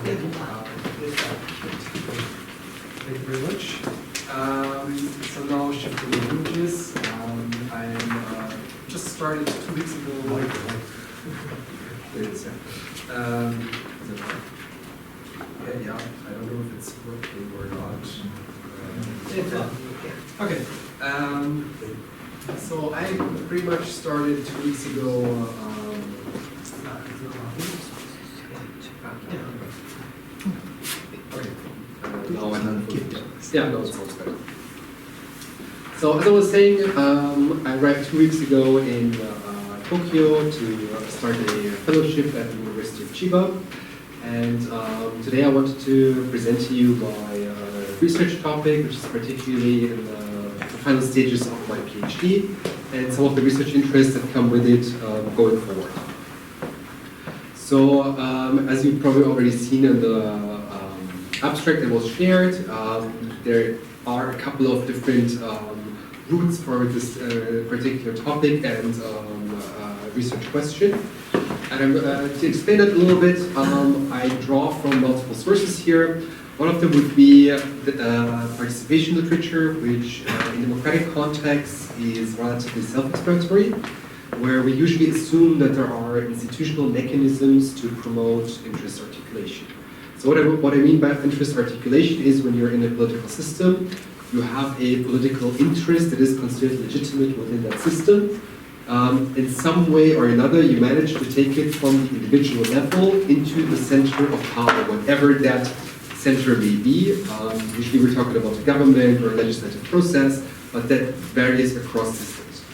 Thank you very much. So now shifting languages. I just started 2 weeks ago. Yeah, I don't know if it's working or not. Okay. So I pretty much started 2 weeks ago. Yeah, no, it sounds better. So as I was saying, I arrived 2 weeks ago in Tokyo to start a fellowship at the University of Chiba. And today I wanted to present to you my research topic, which is particularly in the final stages of my PhD, and some of the research interests that come with it going forward. So as you've probably already seen in the abstract that was shared, there are a couple of different routes for this particular topic and research question. And to explain it a little bit, I draw from multiple sources here. One of them would be the participation literature, which in democratic contexts is relatively self-explanatory, where we usually assume that there are institutional mechanisms to promote interest articulation. So what I mean by interest articulation is when you're in a political system, you have a political interest that is considered legitimate within that system. In some way or another, you manage to take it from the individual level into the center of power, whatever that center may be. Usually we're talking about a government or a legislative process, but that varies across systems.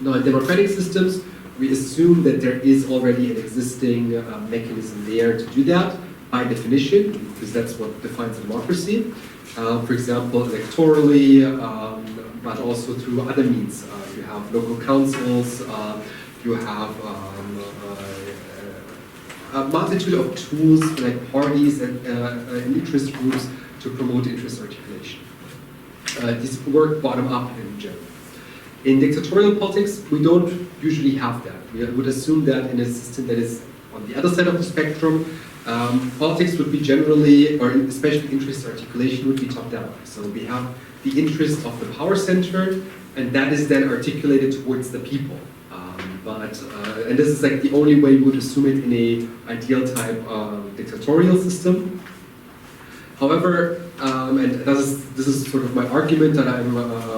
Now, in democratic systems, we assume that there is already an existing mechanism there to do that, by definition, because that's what defines a democracy. For example, electorally, but also through other means. You have local councils, you have a multitude of tools like parties and interest groups to promote interest articulation. These work bottom up in general. In dictatorial politics, we don't usually have that. We would assume that in a system that is on the other side of the spectrum, politics would be generally, or especially interest articulation, would be top-down. So we have the interest of the power center, and that is then articulated towards the people. And this is like the only way we would assume it in a ideal type dictatorial system. However, and this is sort of my argument that I'm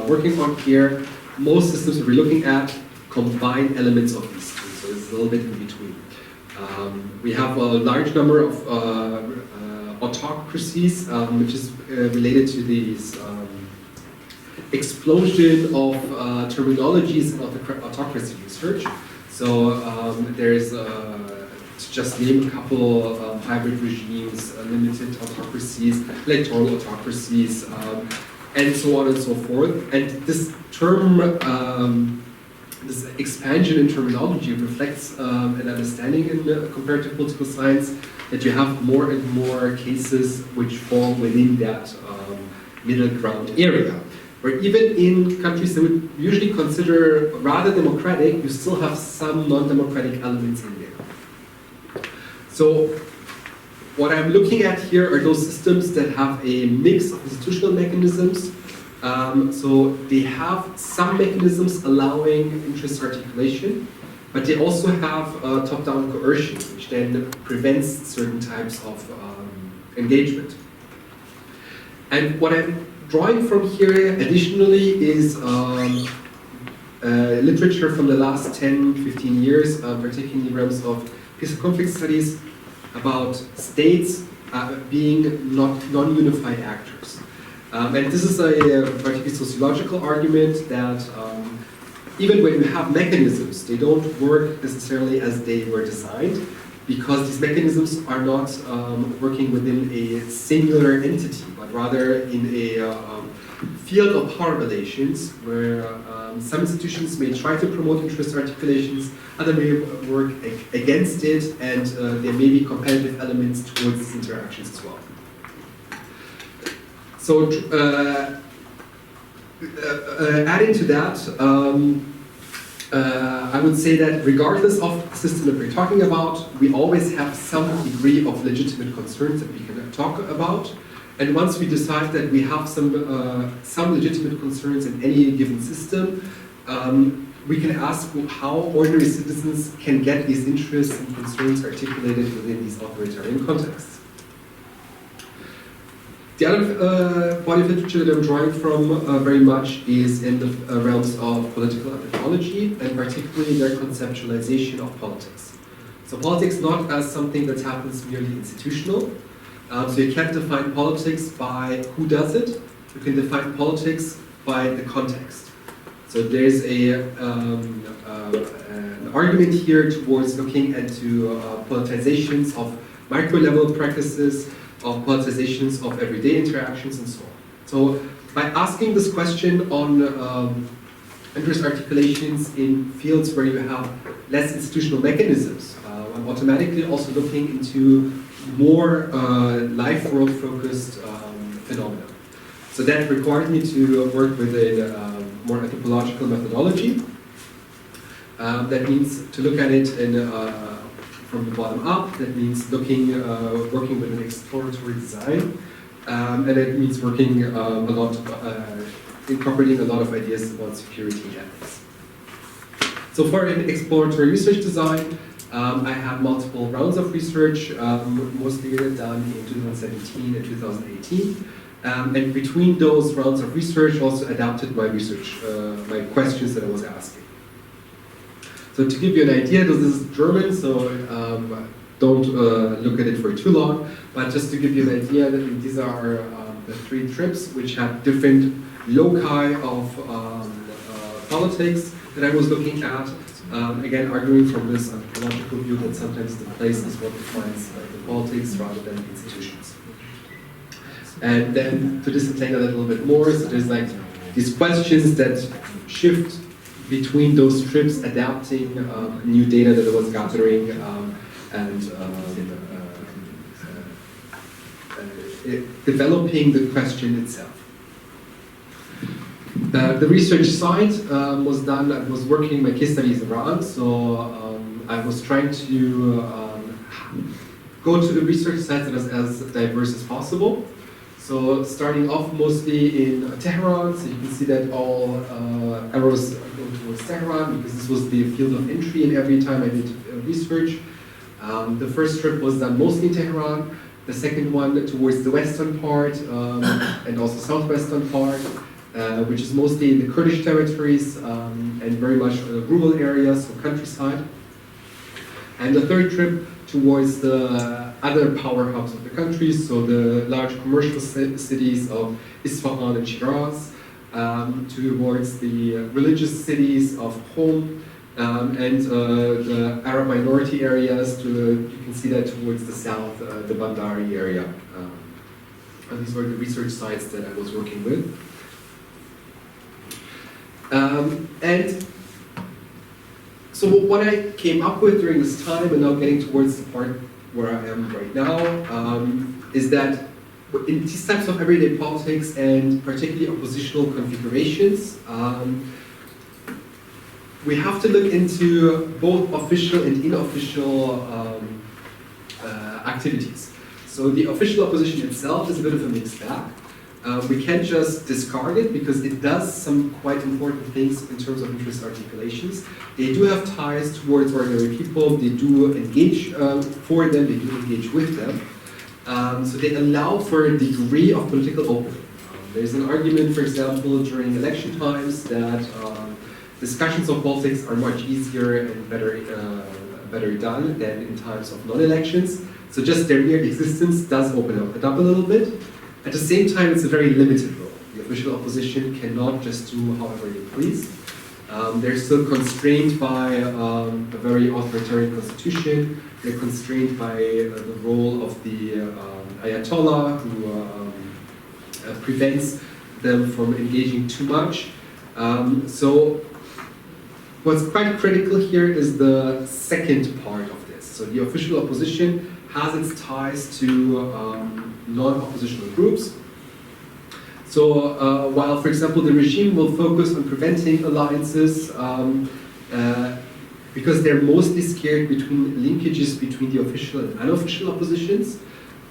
working on here, most systems that we're looking at combine elements of these two, so it's a little bit in between. We have a large number of autocracies, which is related to these explosion of terminologies in autocracy research. So there's, to just name a couple, hybrid regimes, limited autocracies, electoral autocracies, and so on and so forth. And this term, this expansion in terminology reflects an understanding in comparative political science that you have more and more cases which fall within that middle ground area. Where even in countries that we usually consider rather democratic, you still have some non-democratic elements in there. So what I'm looking at here are those systems that have a mix of institutional mechanisms. So they have some mechanisms allowing interest articulation, but they also have top-down coercion, which then prevents certain types of engagement. And what I'm drawing from here additionally is literature from the last 10, 15 years, particularly in realms of peace and conflict studies, about states being non-unified actors. And this is a particularly sociological argument that even when you have mechanisms, they don't work necessarily as they were designed, because these mechanisms are not working within a singular entity, but rather in a field of power relations where some institutions may try to promote interest articulations, others may work against it, and there may be competitive elements towards these interactions as well. So adding to that, I would say that regardless of the system that we're talking about, we always have some degree of legitimate concerns that we can talk about. And once we decide that we have some legitimate concerns in any given system, we can ask how ordinary citizens can get these interests and concerns articulated within these authoritarian contexts. The other body of literature that I'm drawing from very much is in the realms of political anthropology, and particularly their conceptualization of politics. So politics not as something that happens merely institutional. So you can't define politics by who does it. You can define politics by the context. So there's an argument here towards looking into politizations of micro-level practices, of politizations of everyday interactions, and so on. So by asking this question on interest articulations in fields where you have less institutional mechanisms, I'm automatically also looking into more life world focused phenomena. So that required me to work with a more anthropological methodology. That means to look at it in, from the bottom up. That means working with an exploratory design, and it means working incorporating a lot of ideas about security and ethics. So for an exploratory research design, I have multiple rounds of research, mostly done in 2017 and 2018. And between those rounds of research, also adapted my research, my questions that I was asking. So to give you an idea, this is German, so don't look at it for too long. But just to give you an idea, these are the 3 trips which have different loci of politics that I was looking at. Again, arguing from this anthropological view that sometimes the place is what defines the politics rather than the institutions. And then to disentangle that a little bit more, so there's like these questions that shift between those trips, adapting new data that I was gathering and developing the question itself. The research side was done, I was working, my case study is Iran, so I was trying to go to the research site that is as diverse as possible. So starting off mostly in Tehran, so you can see that all arrows go towards Tehran because this was the field of entry and every time I did research. The first trip was done mostly in Tehran, the second one towards the western part and also southwestern part, which is mostly in the Kurdish territories and very much rural areas, so countryside. And the third trip towards the other power hubs of the country, so the large commercial cities of Isfahan and Shiraz, towards the religious cities of Qom, and the Arab minority areas, you can see that towards the south, the Bandari area. And these were the research sites that I was working with. And so what I came up with during this time, and now getting towards the part where I am right now, is that in these types of everyday politics and particularly oppositional configurations, we have to look into both official and unofficial activities. So the official opposition itself is a bit of a mixed bag. We can't just discard it because it does some quite important things in terms of interest articulations. They do have ties towards ordinary people, they do engage for them, they do engage with them. So they allow for a degree of political opening. There's an argument, for example, during election times that discussions of politics are much easier and better done than in times of non-elections. So just their mere existence does open it up a little bit. At the same time, it's a very limited role. The official opposition cannot just do however they please. They're still constrained by a very authoritarian constitution. They're constrained by the role of the Ayatollah, who prevents them from engaging too much. So what's quite critical here is the second part of this. So the official opposition has its ties to non-oppositional groups. So while, for example, the regime will focus on preventing alliances, because they're mostly scared between linkages between the official and unofficial oppositions.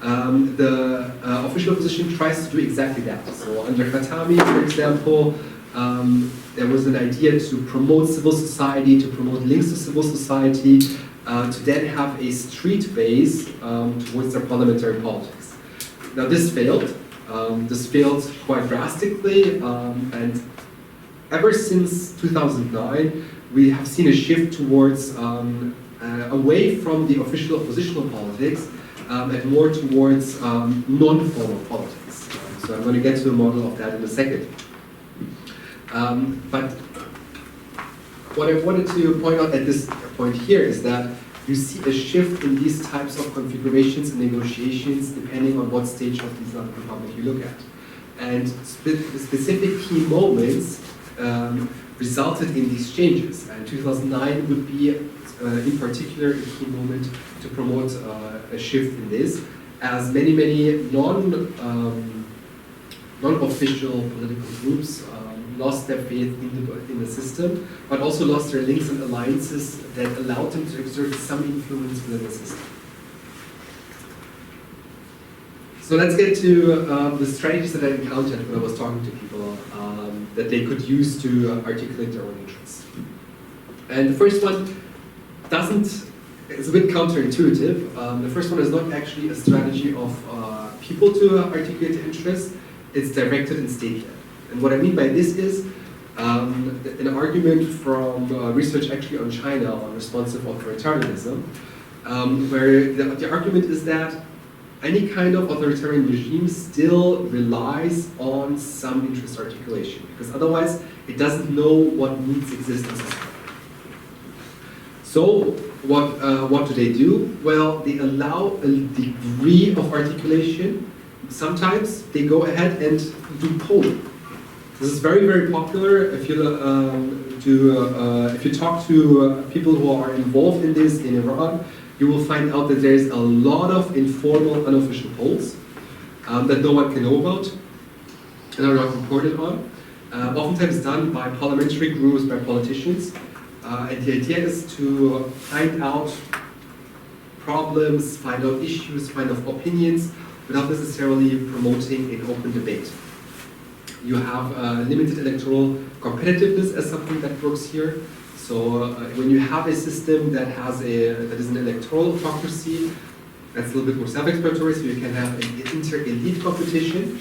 The official opposition tries to do exactly that. So under Khatami, for example, there was an idea to promote civil society, to promote links to civil society, to then have a street base towards their parliamentary politics. Now this failed. This failed quite drastically, and ever since 2009, we have seen a shift towards away from the official oppositional politics and more towards non-formal politics. So I'm going to get to the model of that in a second. But what I wanted to point out at this point here is that you see a shift in these types of configurations and negotiations depending on what stage of the Islamic Republic you look at. And specific key moments resulted in these changes. And 2009 would be, in particular, a key moment to promote a shift in this, as many non-official political groups lost their faith in the system, but also lost their links and alliances that allowed them to exert some influence within the system. So let's get to the strategies that I encountered when I was talking to people that they could use to articulate their own interests. And the first one it's a bit counterintuitive. The first one is not actually a strategy of people to articulate their interests, it's directed and state-led. And what I mean by this is an argument from research actually on China on responsive authoritarianism, where the argument is that any kind of authoritarian regime still relies on some interest articulation, because otherwise it doesn't know what needs exist in society. So what do they do? Well, they allow a degree of articulation. Sometimes they go ahead and do polling. This is very, very popular. If you talk to people who are involved in this in Iran, you will find out that there's a lot of informal, unofficial polls that no one can know about and are not reported on. Oftentimes done by parliamentary groups, by politicians. And the idea is to find out problems, find out issues, find out opinions, without necessarily promoting an open debate. You have limited electoral competitiveness as something that works here. So when you have a system that is an electoral autocracy, that's a little bit more self-explanatory, so you can have an inter-elite competition.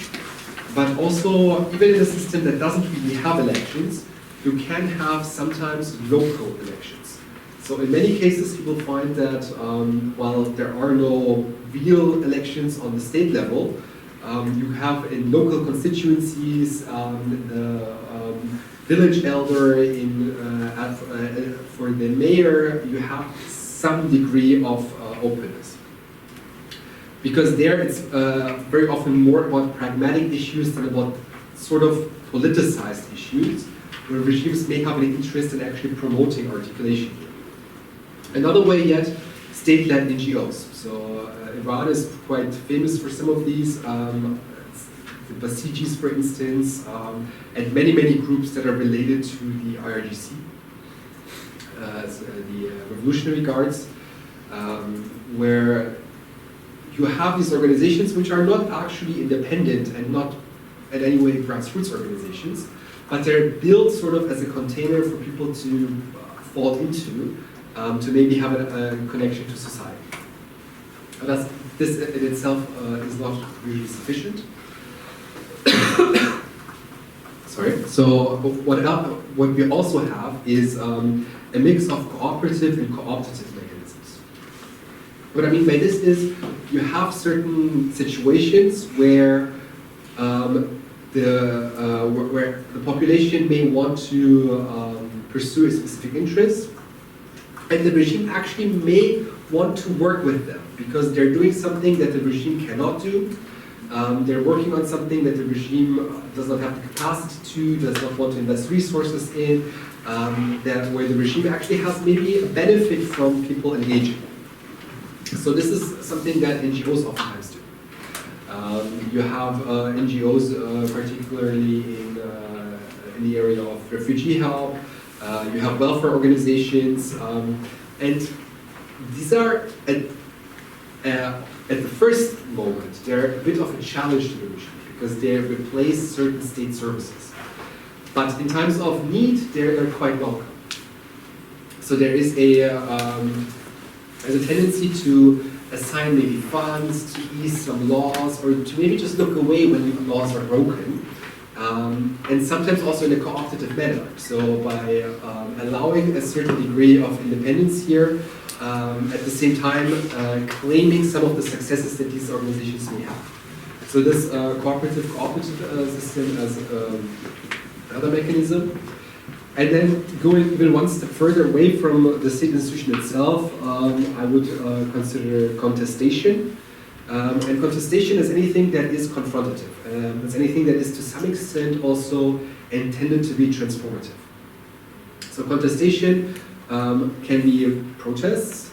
But also, even in a system that doesn't really have elections, you can have sometimes local elections. So in many cases, you will find that while there are no real elections on the state level, you have in local constituencies, the village elder for the mayor, you have some degree of openness. Because there it's very often more about pragmatic issues than about sort of politicized issues, where regimes may have an interest in actually promoting articulation. Another way yet, state-led NGOs. So Iran is quite famous for some of these, the Basijis, for instance, and many groups that are related to the IRGC, the Revolutionary Guards, where you have these organizations which are not actually independent and not in any way grassroots organizations, but they're built sort of as a container for people to fall into, to maybe have a connection to society. This in itself is not really sufficient. Sorry. So what we also have is a mix of cooperative and cooptative mechanisms. What I mean by this is you have certain situations where where the population may want to pursue a specific interest, and the regime actually may want to work with them because they're doing something that the regime cannot do. They're working on something that the regime does not have the capacity to, does not want to invest resources in, where the regime actually has maybe a benefit from people engaging. So this is something that NGOs oftentimes do. You have NGOs, particularly in the area of refugee help, You have welfare organizations, and these are at the first moment, they're a bit of a challenge to the regime because they replace certain state services. But in times of need, they're quite welcome. So there is there's a tendency to assign maybe funds, to ease some laws, or to maybe just look away when laws are broken. And sometimes also in a cooperative manner. So by allowing a certain degree of independence here, at the same time claiming some of the successes that these organizations may have. So this cooperative system as another mechanism. And then going even one step further away from the state institution itself, I would consider contestation. And contestation is anything that is confrontative. It's anything that is to some extent also intended to be transformative. So contestation can be protests,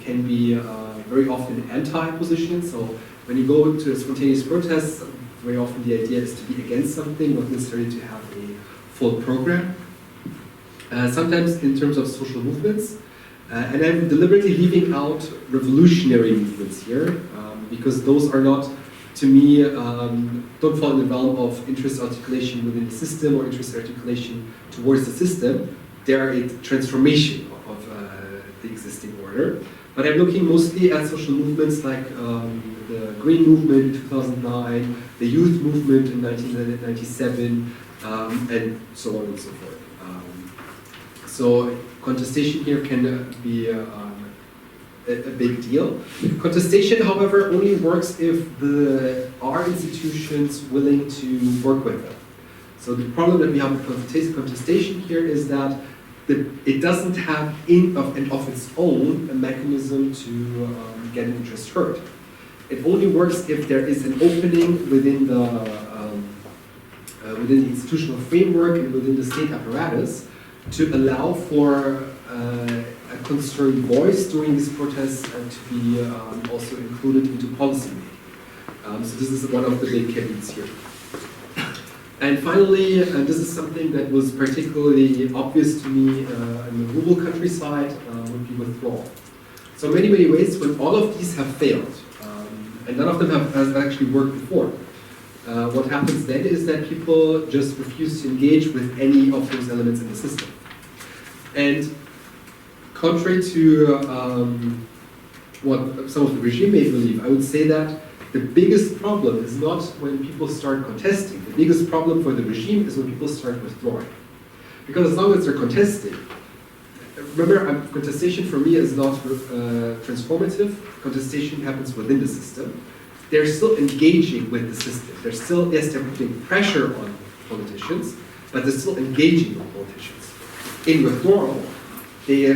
can be very often anti-position. So when you go to a spontaneous protest, very often the idea is to be against something, not necessarily to have a full program. Sometimes in terms of social movements, and I'm deliberately leaving out revolutionary movements here, because those are not, to me, don't fall in the realm of interest articulation within the system or interest articulation towards the system. They are a transformation of the existing order. But I'm looking mostly at social movements like the Green Movement in 2009, the Youth Movement in 1997, and so on and so forth. So contestation here can be a big deal. Contestation, however, only works if there are institutions willing to work with them. So the problem that we have with contestation here is that it doesn't have in and of its own a mechanism to get an interest heard. It only works if there is an opening within the institutional framework and within the state apparatus to allow for a concerned voice during these protests and to be also included into policy making. So this is one of the big caveats here. And finally, and this is something that was particularly obvious to me in the rural countryside, would be withdrawal. So in many, many ways, when all of these have failed, and none of them has actually worked before, what happens then is that people just refuse to engage with any of those elements in the system. And contrary to what some of the regime may believe, I would say that the biggest problem is not when people start contesting. The biggest problem for the regime is when people start withdrawing. Because as long as they're contesting, remember, contestation for me is not transformative. Contestation happens within the system. They're still engaging with the system. They're still, yes, they're putting pressure on politicians, but they're still engaging with politicians. In withdrawal, they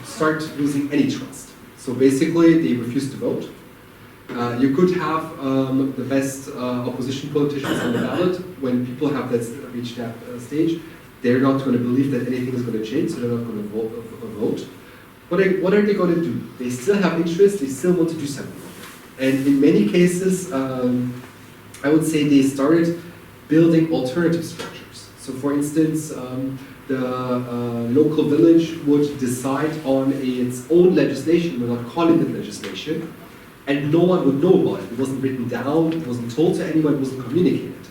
start losing any trust. So basically, they refuse to vote. You could have the best opposition politicians on the ballot. When people have reached that stage, they're not going to believe that anything is going to change, so they're not going to vote. What are they going to do? They still have interest, they still want to do something. And in many cases, I would say they started building alternative structures. So for instance, the local village would decide on its own legislation, we're not calling it legislation, and no one would know about it. It wasn't written down, it wasn't told to anyone, it wasn't communicated.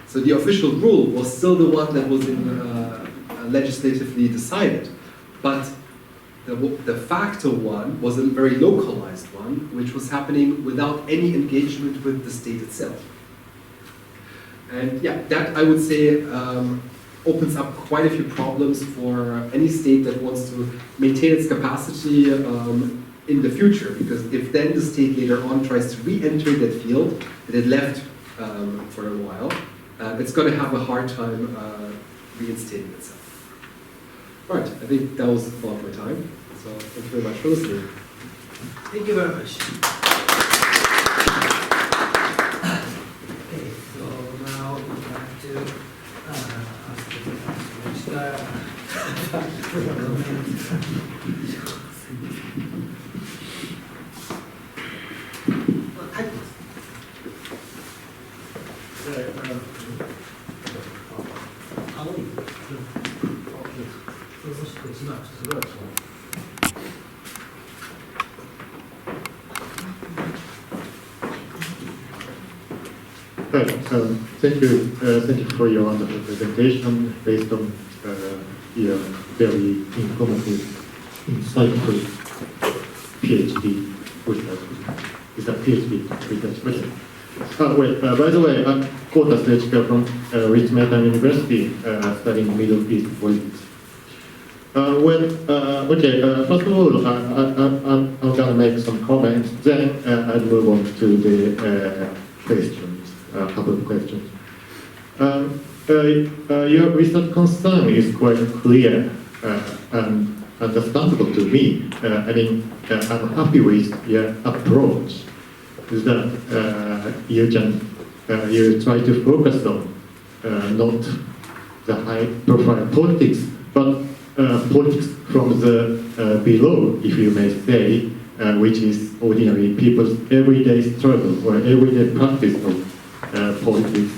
So the official rule was still the one that was legislatively decided, but the de facto one was a very localized one, which was happening without any engagement with the state itself. And yeah, that I would say opens up quite a few problems for any state that wants to maintain its capacity in the future, because if then the state later on tries to re-enter that field that it left for a while, it's going to have a hard time reinstating itself. All right, I think that was about my time. So thank you very much for listening. Thank you very much. Okay, so now we'd like to ask the Thank you for your wonderful presentation based on your very informative, insightful PhD research. Is that PhD research? Okay. By the way, I'm Tareq Sydiq from Richmond University, studying Middle East politics. First of all, I'm going to make some comments, then I'll move on to the questions, a couple of questions. Your research concern is quite clear and understandable to me. I'm happy with your approach, that you try to focus on not the high-profile politics, but politics from the below, if you may say, which is ordinary people's everyday struggle or everyday practice of politics,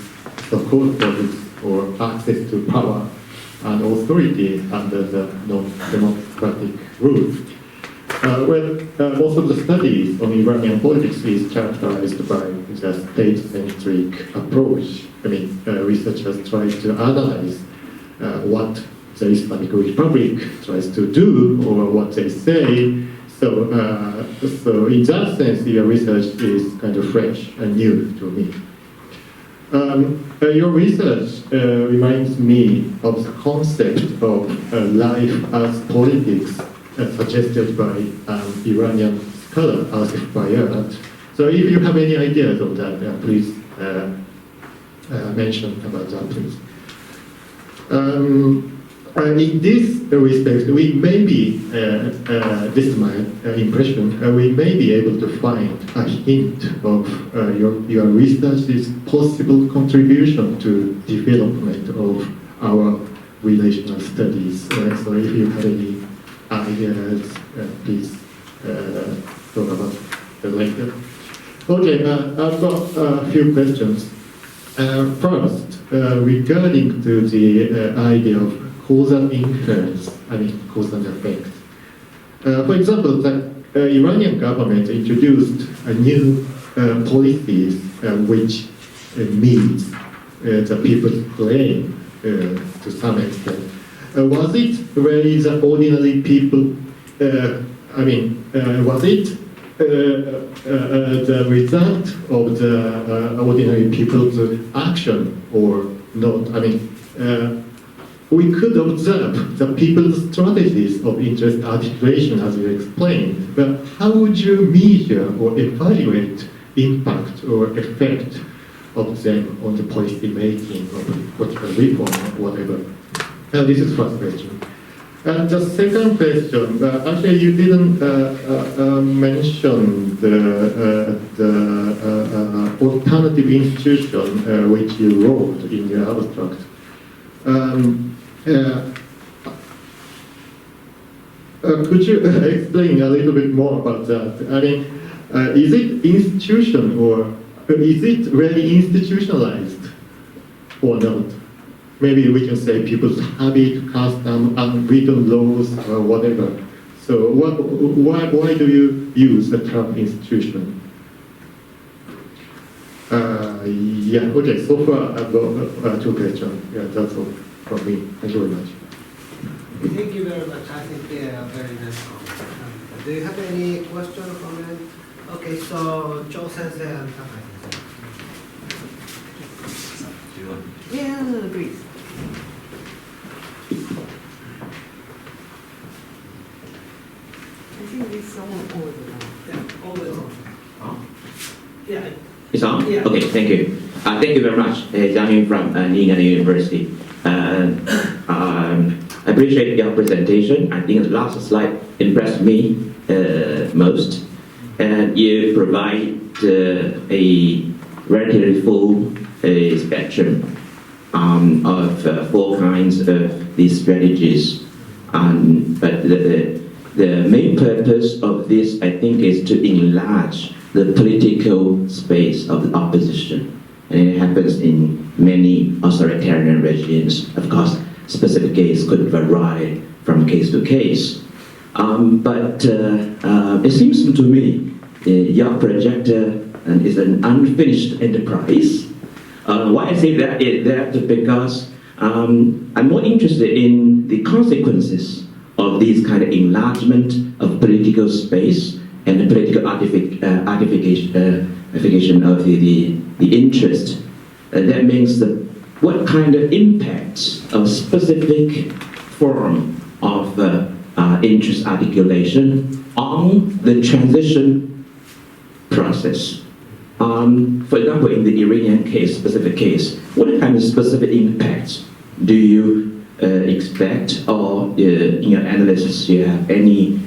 so-called politics, or access to power and authority under the non-democratic rules. Most of the studies on Iranian politics is characterized by the state-centric approach. Researchers try to analyze what the Islamic Republic tries to do or what they say. So in that sense, your research is kind of fresh and new to me. Your research reminds me of the concept of life as politics suggested by Iranian scholar Asif Bayat. So if you have any ideas of that, please mention about that, please. In this respect, we may be, this is my impression, we may be able to find a hint of your research's possible contribution to development of our relational studies. So if you have any ideas, please talk about it later. Okay, I've got a few questions. First, regarding to the idea of causal inference, cause and effect. For example, the Iranian government introduced a new policies which meets the people's claim to some extent. Was it really the ordinary people, was it the result of the ordinary people's action or not? We could observe the people's strategies of interest articulation as you explained, but how would you measure or evaluate impact or effect of them on the policy making of political reform or whatever? This is first question. And the second question, actually you didn't mention the alternative institution which you wrote in your abstract. Could you explain a little bit more about that? Is it institution or is it really institutionalized or not? Maybe we can say people's habit, custom, unwritten laws, or whatever. So why do you use the term institution? Okay, so far I've got 2 questions. Yeah, that's all from me. Thank you very much. Thank you very much. I think they are very nice comments. Do you have any question or comment? Okay, so Cho Sensei and Takai Sensei. Do you want? Yeah, please. I think this is all over now. Yeah, always on. Oh. Yeah. It's on? Yeah. Okay, thank you. Thank you very much, Jiang from Ning'an University. I appreciate your presentation. I think the last slide impressed me most. And you provide a relatively full spectrum of 4 kinds of these strategies. But the main purpose of this, I think, is to enlarge the political space of the opposition. And it happens in many authoritarian regimes. Of course, specific cases could vary from case to case. But it seems to me your project is an unfinished enterprise. Why I say that is that because I'm more interested in the consequences of these kind of enlargement of political space and the political artification of the interest. That means that what kind of impacts of specific form of interest articulation on the transition process. For example, in the Iranian case, specific case, what kind of specific impacts do you expect, or in your analysis, you have any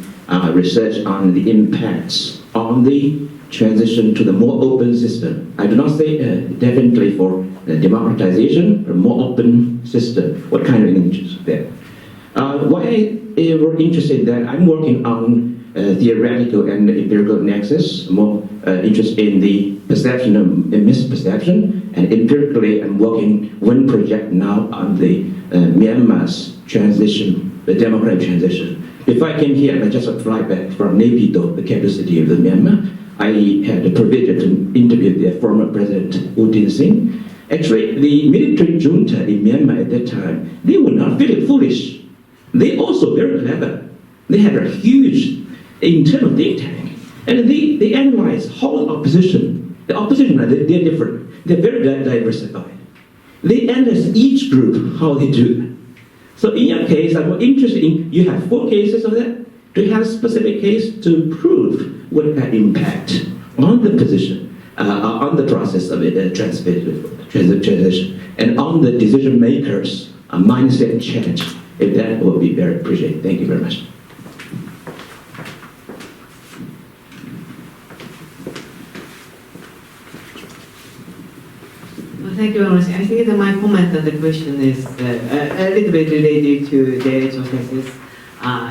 research on the impacts on the transition to the more open system? I do not say definitely for democratization, but more open system. What kind of interest there? Why we're interested in that? I'm working on theoretical and empirical nexus, more interest in the perception and misperception, and empirically I'm working one project now on the Myanmar's transition, the democratic transition. Before I came here, I just fly back from Naypyidaw, the capital city of Myanmar. I had the privilege to interview the former president U Tin Singh. Actually, the military junta in Myanmar at that time, they were not very foolish. They also very clever. They had a huge internal think tank, and they analyzed whole opposition. The opposition, they're different. They're very diversified. They analyze each group, how they do it. So in your case, I'm interested in, you have 4 cases of that. Do you have a specific case to prove what kind of impact on the position, on the process of it, transition, and on the decision makers' mindset change? If that will be very appreciated. Thank you very much. Thank you very much. I think that my comment on the question is a little bit related to the Chose's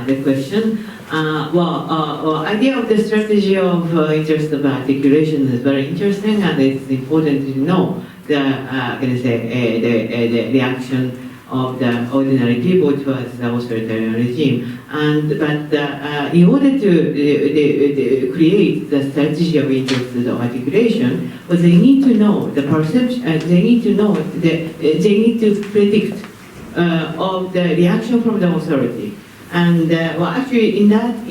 the question. Idea of the strategy of interest of articulation is very interesting, and it's important to know the the reaction of the ordinary people towards the authoritarian regime. But in order to create the strategy of interest of articulation, they need to know the perception, they need to know, they need to predict of the reaction from the authority. And actually, in that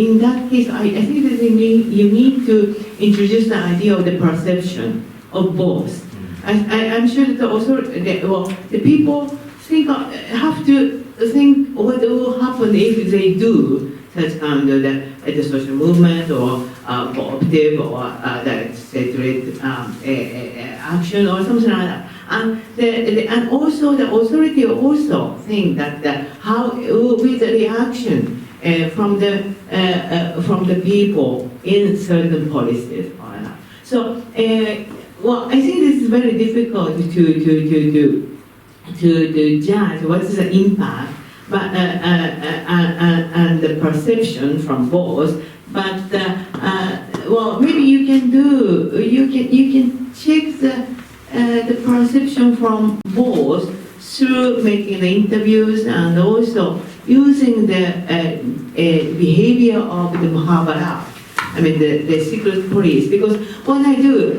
case, I think that you need to introduce the idea of the perception of both. I'm sure that the people have to think what will happen if they do such kind of the social movement or cooperative or the state action or something like that. And also the authority also think that how with the reaction from the people in certain policies. So I think this is very difficult to judge what is the impact, but and the perception from both. But maybe you can check the perception from both through making the interviews and also using the behavior of the Mahabharata. I mean the secret police, because when I did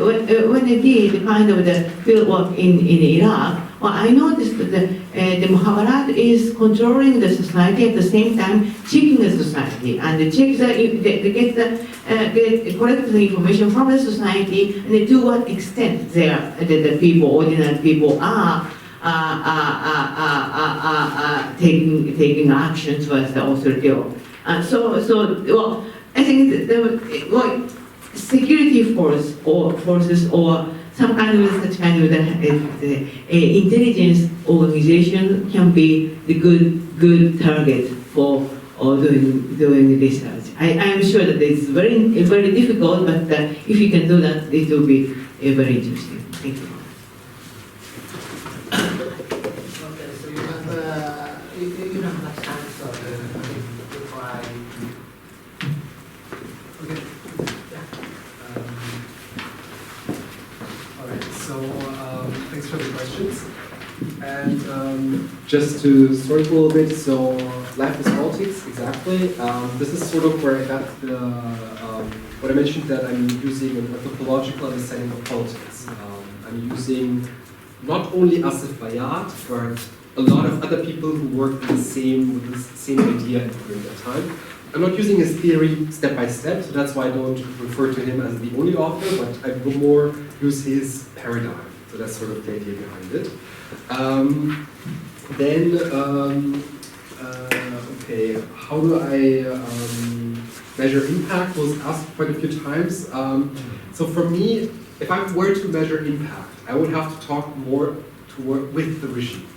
kind of the field work in Iraq, I noticed that the Mahabharata is controlling the society at the same time checking the society, and they collect the information from the society, and to what extent the people, ordinary people, are taking action towards the authority. I think the security force or forces or some kind of such kind of intelligence organization can be the good target for doing research. I am sure that it's very difficult, but if you can do that, it will be very interesting. Thank you. Okay, so you have much time, so before I. Okay. Yeah. All right. So thanks for the questions. And just to sort a little bit, so life is politics, exactly. This is sort of where I got the what I mentioned, that I'm using an anthropological understanding of politics. I'm using not only Asif Bayat, but a lot of other people who worked with the same idea during that time. I'm not using his theory step by step, so that's why I don't refer to him as the only author, but I will more use his paradigm. So that's sort of the idea behind it. Okay, how do I measure impact was asked quite a few times. So for me, if I were to measure impact, I would have to talk more with the regime.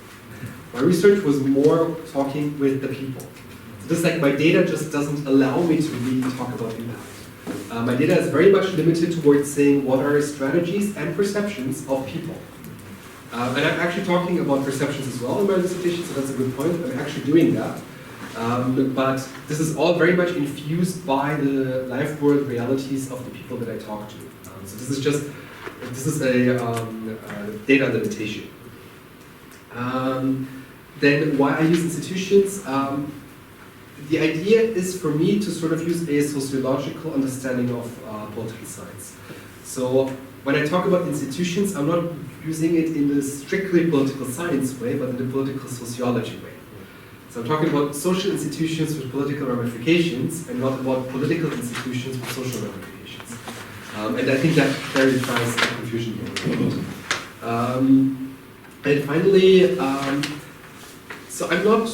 My research was more talking with the people. So just like my data just doesn't allow me to really talk about impact. My data is very much limited towards saying what are strategies and perceptions of people. And I'm actually talking about perceptions as well in my dissertation, so that's a good point. I'm actually doing that. But this is all very much infused by the life world realities of the people that I talk to. So this is a data limitation. Then why I use institutions? The idea is for me to sort of use a sociological understanding of political science. So when I talk about institutions, I'm not using it in the strictly political science way, but in the political sociology way. So I'm talking about social institutions with political ramifications, and not about political institutions with social ramifications. And I think that clarifies the confusion here. And finally, so I'm not,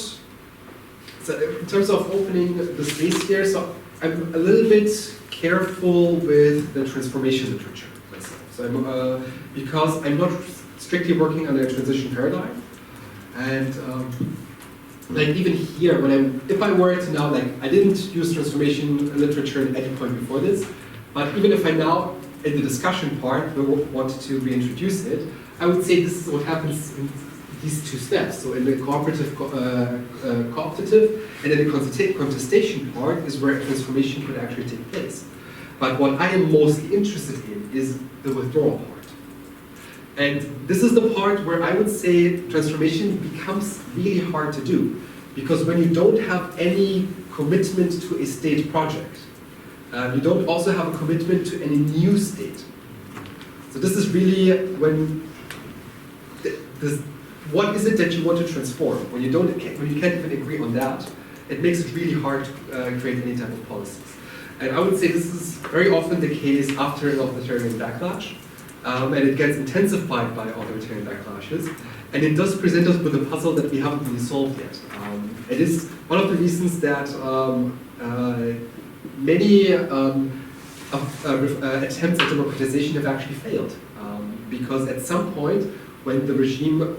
so in terms of opening the space here, so I'm a little bit careful with the transformation literature myself. So because I'm not strictly working on a transition paradigm, and like even here, if I were to now, like I didn't use transformation literature at any point before this, but even if I now, in the discussion part, wanted to reintroduce it, I would say this is what happens in these two steps. So in the cooperative, cooptative, and in the contestation part is where transformation could actually take place. But what I am mostly interested in is the withdrawal part. And this is the part where I would say transformation becomes really hard to do. Because when you don't have any commitment to a state project, you don't also have a commitment to any new state. So this is really when what is it that you want to transform? When you can't even agree on that, it makes it really hard to create any type of policies. And I would say this is very often the case after an authoritarian backlash, and it gets intensified by authoritarian backlashes, and it does present us with a puzzle that we haven't really solved yet. It is one of the reasons that many attempts at democratization have actually failed. Because at some point, when the regime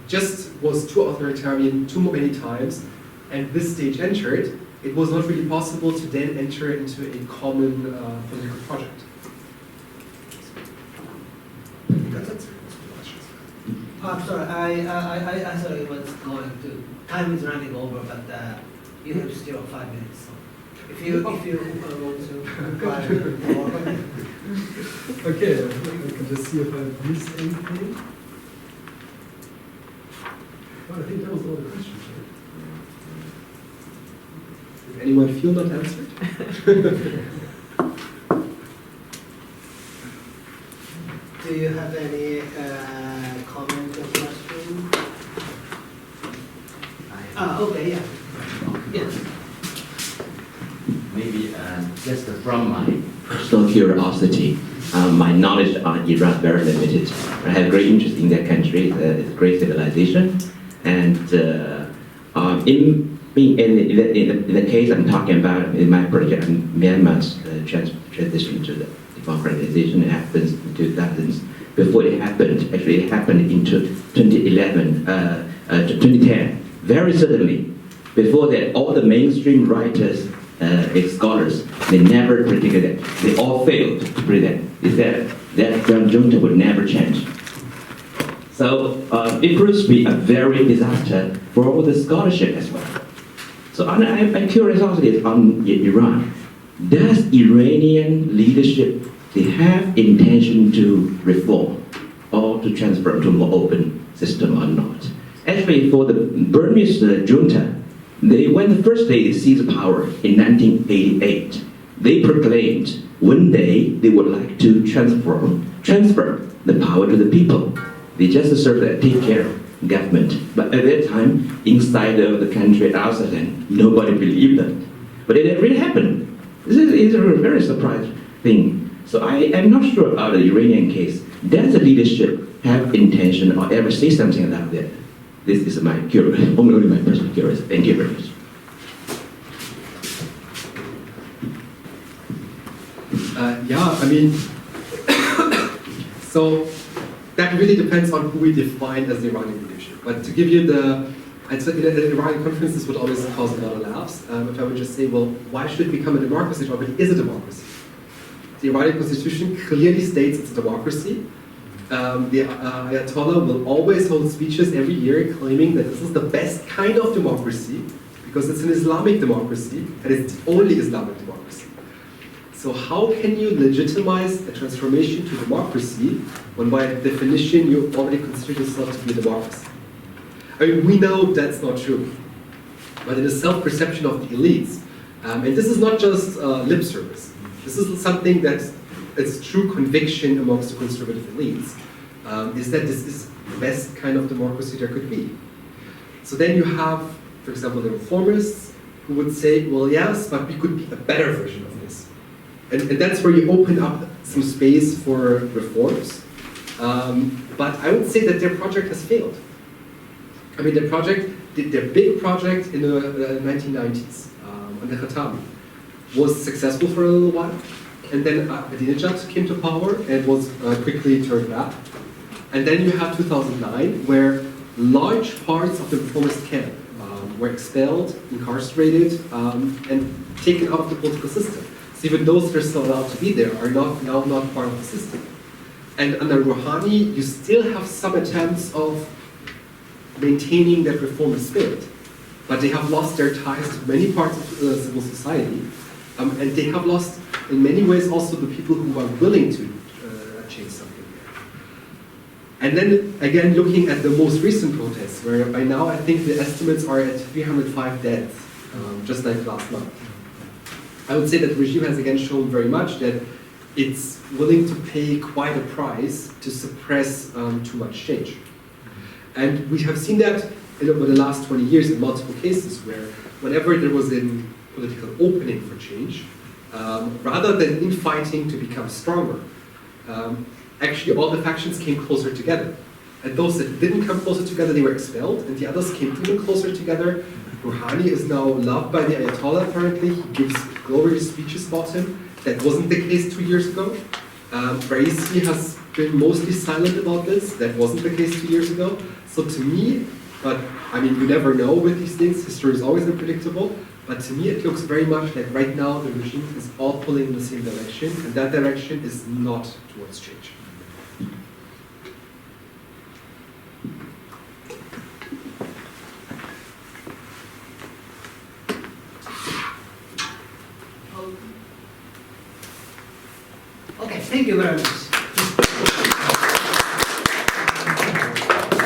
just was too authoritarian too many times, and this stage entered, it was not really possible to then enter into a common political project. I think that's answered most of the questions. I'm sorry, I thought it was going to, time is running over, but you have still 5 minutes. So if you want to reply more. Okay, I can just see if I've missed anything. Well, I think that was all the questions, right? Did anyone feel not answered? Do you have any comment or question? Okay, yeah. Yes. Maybe just from my personal curiosity, my knowledge on Iran is very limited. I have great interest in that country, it's a great civilization, and in the case I'm talking about in my project, Myanmar's transition to the democratization happens in 2000s. Before it happened, actually it happened in 2011, 2010. Very suddenly, before that, all the mainstream writers, scholars, they never predicted that. They all failed to predict that junta would never change. So it proves to be a very disaster for all the scholarship as well. So my curiosity is on Iran. Does Iranian leadership, they have intention to reform or to transfer to a more open system or not? Actually, for the Burmese junta, when the first day they seized power in 1988, they proclaimed one day they would like to transfer the power to the people. They just serve to take care of government. But at that time, inside of the country and outside, and nobody believed that. But it really happened. This is a very surprising thing. So I am not sure about the Iranian case. Does the leadership have intention or ever say something about that? This is my curiosity, only my personal curiosity. Thank you very much. Yeah, I mean, so that really depends on who we define as the Iranian leadership. But to give you I'd say in an Iranian conference, this would always cause a lot of laughs. If I would just say, well, why should it become a democracy? It already is a democracy. The Iranian constitution clearly states it's a democracy. The Ayatollah will always hold speeches every year claiming that this is the best kind of democracy because it's an Islamic democracy and it's the only Islamic democracy. So how can you legitimize a transformation to democracy when by definition you already consider yourself to be a democracy? I mean, we know that's not true, but it is self-perception of the elites. And this is not just lip service. This is something that it's true conviction amongst the conservative elites, is that this is the best kind of democracy there could be. So then you have, for example, the reformists who would say, well, yes, but we could be a better version of this. And that's where you open up some space for reforms. But I would say that their project has failed. I mean, their big project in the 1990s, under Khatami, was successful for a little while. And then Ahmadinejad came to power and was quickly turned back. And then you have 2009, where large parts of the reformist camp were expelled, incarcerated, and taken out of the political system. So even those that are still allowed to be there are now not part of the system. And under Rouhani, you still have some attempts of maintaining that reformist spirit, but they have lost their ties to many parts of civil society, and they have lost, in many ways, also the people who are willing to change something there. And then, again, looking at the most recent protests, where by now I think the estimates are at 305 deaths, just like last month. I would say that the regime has again shown very much that it's willing to pay quite a price to suppress too much change. And we have seen that over the last 20 years in multiple cases where whenever there was a political opening for change, rather than infighting to become stronger, actually all the factions came closer together. And those that didn't come closer together, they were expelled, and the others came even closer together. Rouhani is now loved by the Ayatollah, apparently. He gives glorious speeches about him. That wasn't the case 2 years ago. Raisi has been mostly silent about this. That wasn't the case 2 years ago. So to me, but I mean, you never know with these things. History is always unpredictable. But to me, it looks very much like right now the regime is all pulling in the same direction, and that direction is not towards change. Okay, thank you very much.